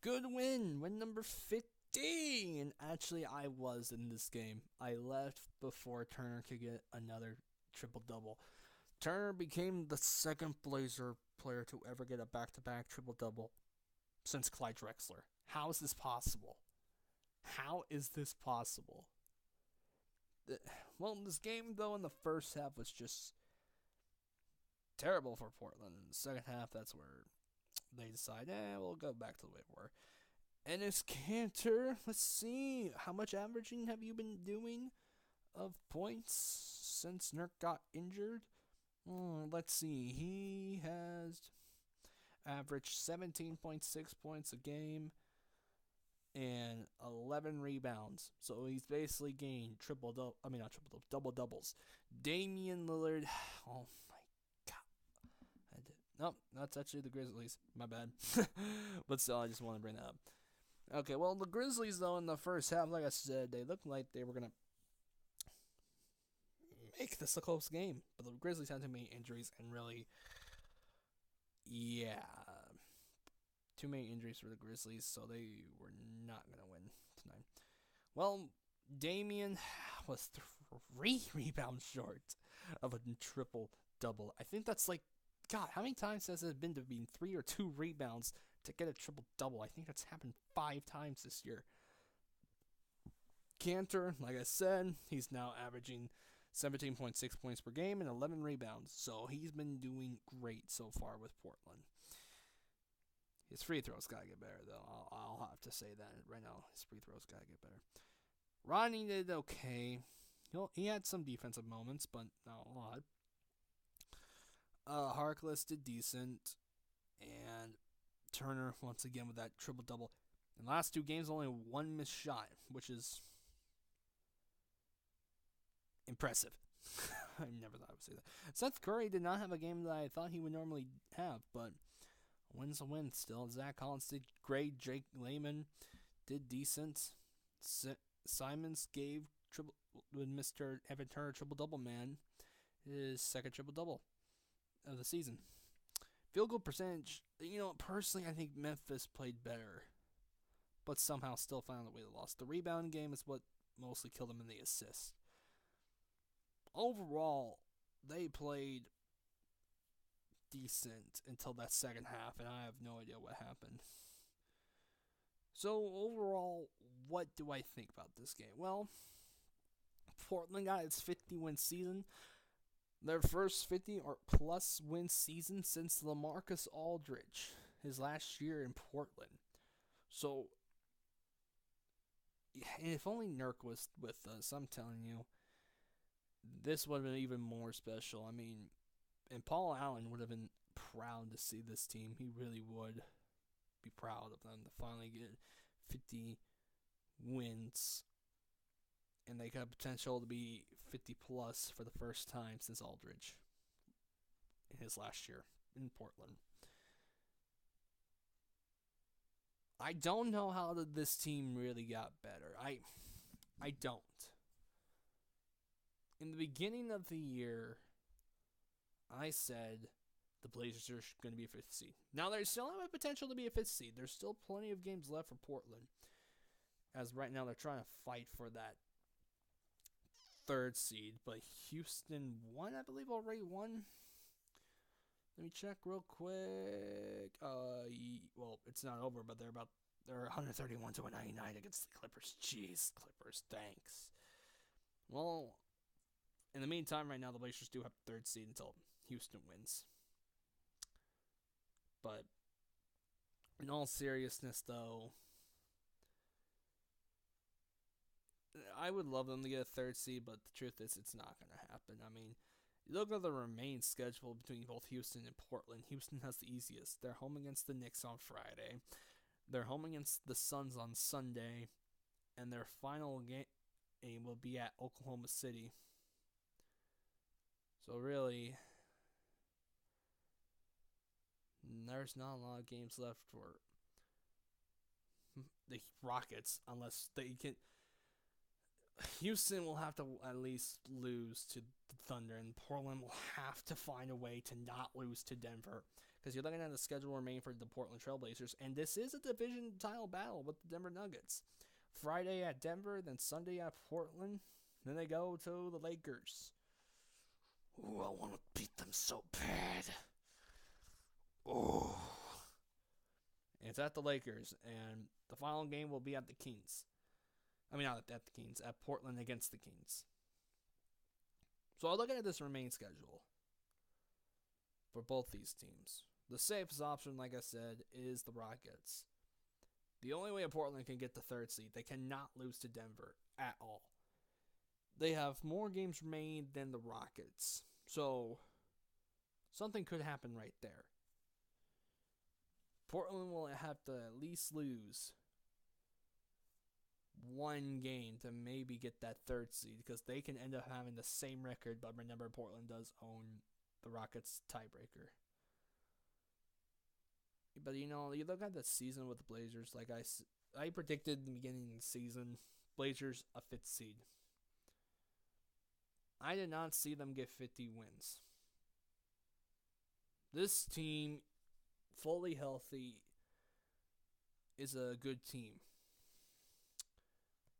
Good win number 50. And actually, I was in this game. I left before Turner could get another triple double. Turner became the second Blazer player to ever get a back-to-back triple double since Clyde Drexler. How is this possible? How is this possible? Well, this game though in the first half was just terrible for Portland. In the second half, that's where they decide, we'll go back to the way we were. And it's Cantor. Let's see. How much averaging have you been doing of points since Nurk got injured? Let's see. He has averaged 17.6 points a game and 11 rebounds. So he's basically gained double doubles. Damian Lillard. Oh my god. Nope, that's actually the Grizzlies. My bad. But still, I just want to bring that up. Okay, well, the Grizzlies, though, in the first half, like I said, they looked like they were going to make this a close game. But the Grizzlies had too many injuries, and really, yeah, too many injuries for the Grizzlies, so they were not going to win tonight. Well, Damian was 3 rebounds short of a triple-double. I think that's like, God, how many times has it been to be 3 or 2 rebounds to get a triple-double? I think that's happened 5 times this year. Cantor, like I said, he's now averaging 17.6 points per game and 11 rebounds. So he's been doing great so far with Portland. His free throws got to get better, though. I'll have to say that right now. His free throws got to get better. Rodney did okay. He had some defensive moments, but not a lot. Harkless did decent. And Turner, once again, with that triple-double. In the last 2 games, only 1 missed shot, which is impressive. I never thought I would say that. Seth Curry did not have a game that I thought he would normally have, but a win's a win still. Zach Collins did great. Jake Layman did decent. Simons gave with Mr. Evan Turner triple-double man his second triple-double of the season. Field goal percentage, personally, I think Memphis played better, but somehow still found a way to lose. The rebound game is what mostly killed them in the assist. Overall, they played decent until that second half, and I have no idea what happened. So, overall, what do I think about this game? Well, Portland got its 50-win season. Their first 50 or plus win season since LaMarcus Aldridge, his last year in Portland. So, if only Nurk was with us, I'm telling you, this would have been even more special. I mean, and Paul Allen would have been proud to see this team. He really would be proud of them to finally get 50 wins. And they got potential to be 50 plus for the first time since Aldridge in his last year in Portland. I don't know how this team really got better. I don't. In the beginning of the year, I said the Blazers are going to be a 5th seed. Now, they still have a potential to be a 5th seed. There's still plenty of games left for Portland. As right now, they're trying to fight for that 3rd seed, but Houston won, I believe, already won. Let me check real quick. Well, it's not over, but they're 131 to 99 against the Clippers. Jeez, Clippers, thanks. Well, in the meantime, right now the Blazers do have 3rd seed until Houston wins. But in all seriousness, though, I would love them to get a 3rd seed, but the truth is it's not going to happen. I mean, you look at the remaining schedule between both Houston and Portland. Houston has the easiest. They're home against the Knicks on Friday. They're home against the Suns on Sunday. And their final game will be at Oklahoma City. So really, there's not a lot of games left for the Rockets unless they can. Houston will have to at least lose to the Thunder, and Portland will have to find a way to not lose to Denver. Because you're looking at the schedule remaining for the Portland Trailblazers, and this is a division title battle with the Denver Nuggets. Friday at Denver, then Sunday at Portland, then they go to the Lakers. Ooh, I want to beat them so bad. Oh. It's at the Lakers, and the final game will be at the Kings. I mean, not at the Kings, at Portland against the Kings. So I'm looking at this remaining schedule for both these teams. The safest option, like I said, is the Rockets. The only way Portland can get the third seed, they cannot lose to Denver at all. They have more games remaining than the Rockets. So something could happen right there. Portland will have to at least lose one game to maybe get that third seed, because they can end up having the same record, but remember, Portland does own the Rockets tiebreaker. But you look at the season with the Blazers, like I predicted in the beginning of the season, Blazers a 5th seed. I did not see them get 50 wins. This team, fully healthy, is a good team.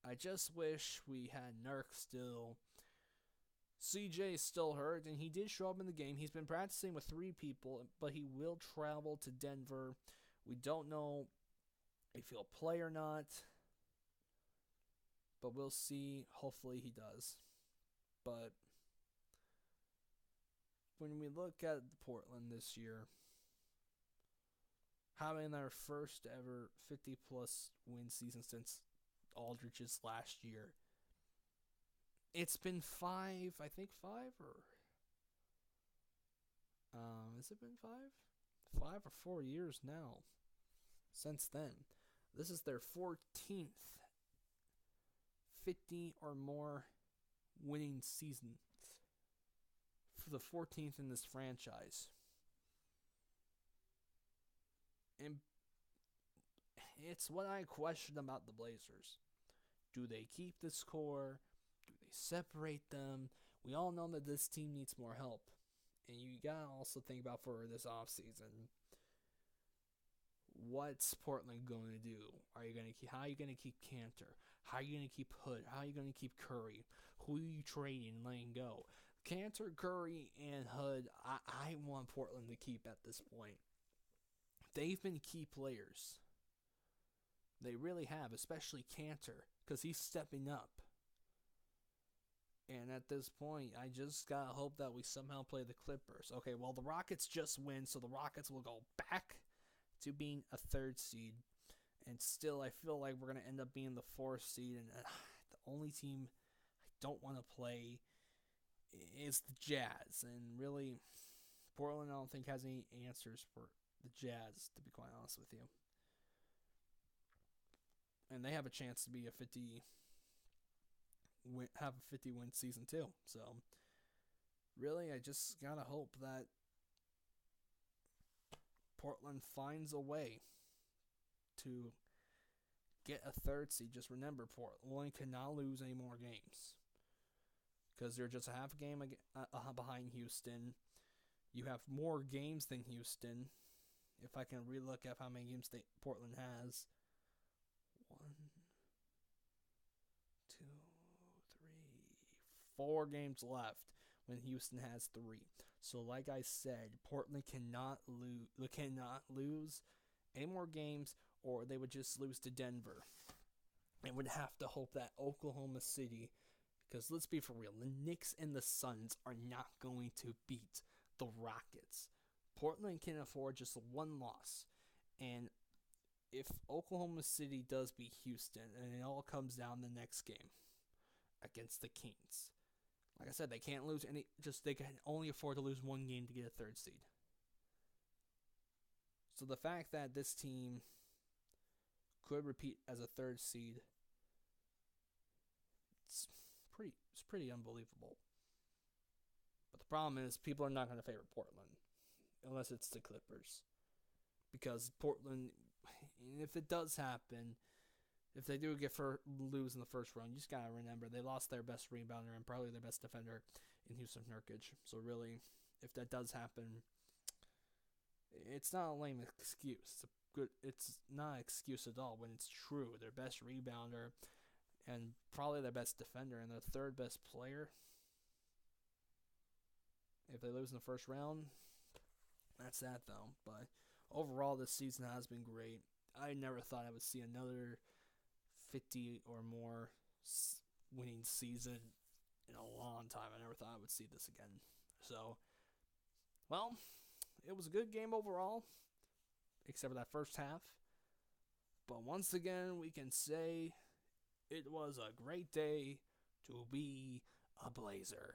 I just wish we had Nurk still. CJ is still hurt, and he did show up in the game. He's been practicing with 3 people, but he will travel to Denver. We don't know if he'll play or not, but we'll see. Hopefully he does. But when we look at Portland this year, having their first ever 50-plus win season since Aldridge's last year, it's been 5, I think 5, or has it been 5? 5 or 4 years now since then. This is their 14th 50 or more winning season, for the 14th in this franchise. And it's what I question about the Blazers. Do they keep this core? Do they separate them? We all know that this team needs more help. And you gotta also think about for this offseason, what's Portland going to do? How are you gonna keep Cantor? How are you gonna keep Hood? How are you gonna keep Curry? Who are you trading and letting go? Cantor, Curry, and Hood, I want Portland to keep at this point. They've been key players. They really have, especially Cantor, because he's stepping up. And at this point, I just gotta hope that we somehow play the Clippers. Okay, well, the Rockets just win, so the Rockets will go back to being a 3rd seed. And still, I feel like we're gonna end up being the 4th seed. And the only team I don't want to play is the Jazz. And really, Portland, I don't think, has any answers for the Jazz, to be quite honest with you. And they have a chance to be have a 50-win season too. So, really, I just gotta hope that Portland finds a way to get a 3rd seed. Just remember, Portland cannot lose any more games, because they're just a half a game behind Houston. You have more games than Houston. If I can relook at how many games Portland has. 1, 2, 3, 4 games left when Houston has 3. So like I said, Portland cannot lose any more games, or they would just lose to Denver. And would have to hope that Oklahoma City, because let's be for real, the Knicks and the Suns are not going to beat the Rockets. Portland can afford just 1 loss. And if Oklahoma City does beat Houston, and it all comes down the next game against the Kings, like I said, they can't lose any. They can only afford to lose 1 game to get a 3rd seed. So the fact that this team could repeat as a 3rd seed, it's pretty unbelievable. But the problem is, people are not going to favor Portland unless it's the Clippers, because Portland, if it does happen, if they do lose in the first round, you just gotta remember they lost their best rebounder and probably their best defender in Houston Nurkic. So really, if that does happen, It's not a lame excuse. It's not an excuse at all when it's true. Their best rebounder and probably their best defender and their third best player. If they lose in the first round, that's that though. But overall, this season has been great. I never thought I would see another 50 or more winning season in a long time. I never thought I would see this again. So, well, it was a good game overall, except for that first half. But once again, we can say it was a great day to be a Blazer.